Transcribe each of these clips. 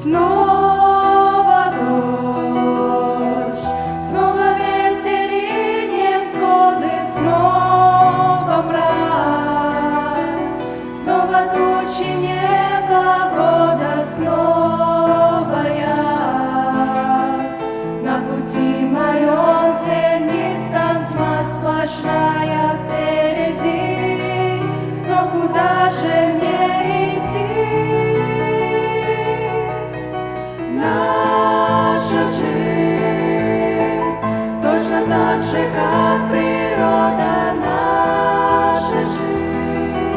Снова дождь, снова ветер и невзгоды, снова мрак, снова тучи, непогода, снова я. На пути моем тернистом тьма сплошная впереди, но куда же мне идти? Наша жизнь точно так же, как природа, наша жизнь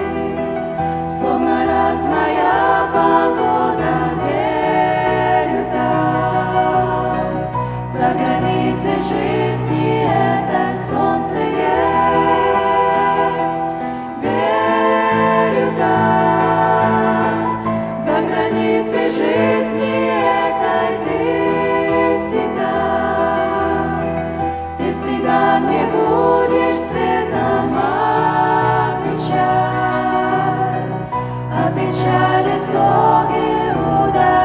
словно разная погода. Верю, там за границей жизни это солнце есть. Верю, там за границей жизни мне будешь светом, а печаль истоки удалишь.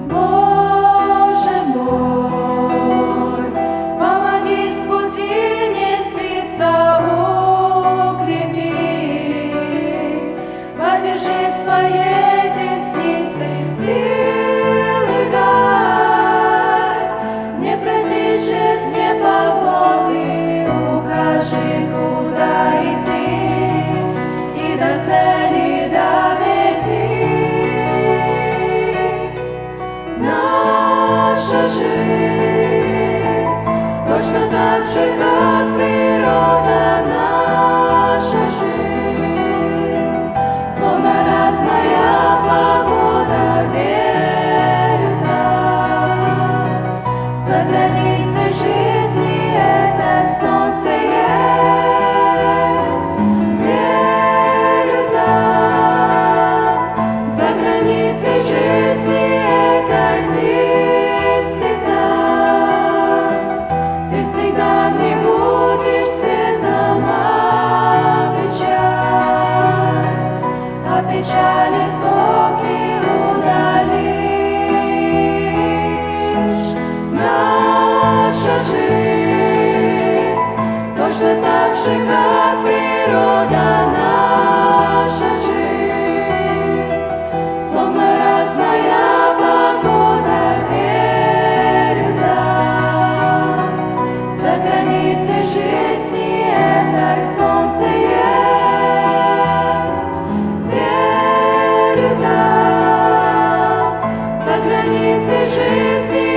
Боже мой, помоги с пути не сбиться, укрепи, подержи своей десницей силы дай. Через непогоды укажи, куда идти, и до цели доведи. Наша жизнь точно так же, как природа, наша жизнь словно разная погода. Верю, там за границей жизни это солнце есть. Верю, там за границей жизни это ты всегда мне будешь светом, а печаль истоки удалишь. Наша жизнь точно так же, как природа, наша жизнь словно разная погода. Верю, там за границей жизни это солнце есть. Верю, там за границей жизни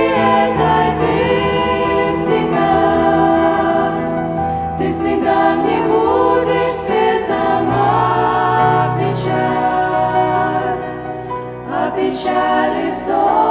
ты всегда мне будешь светом, а печаль истоки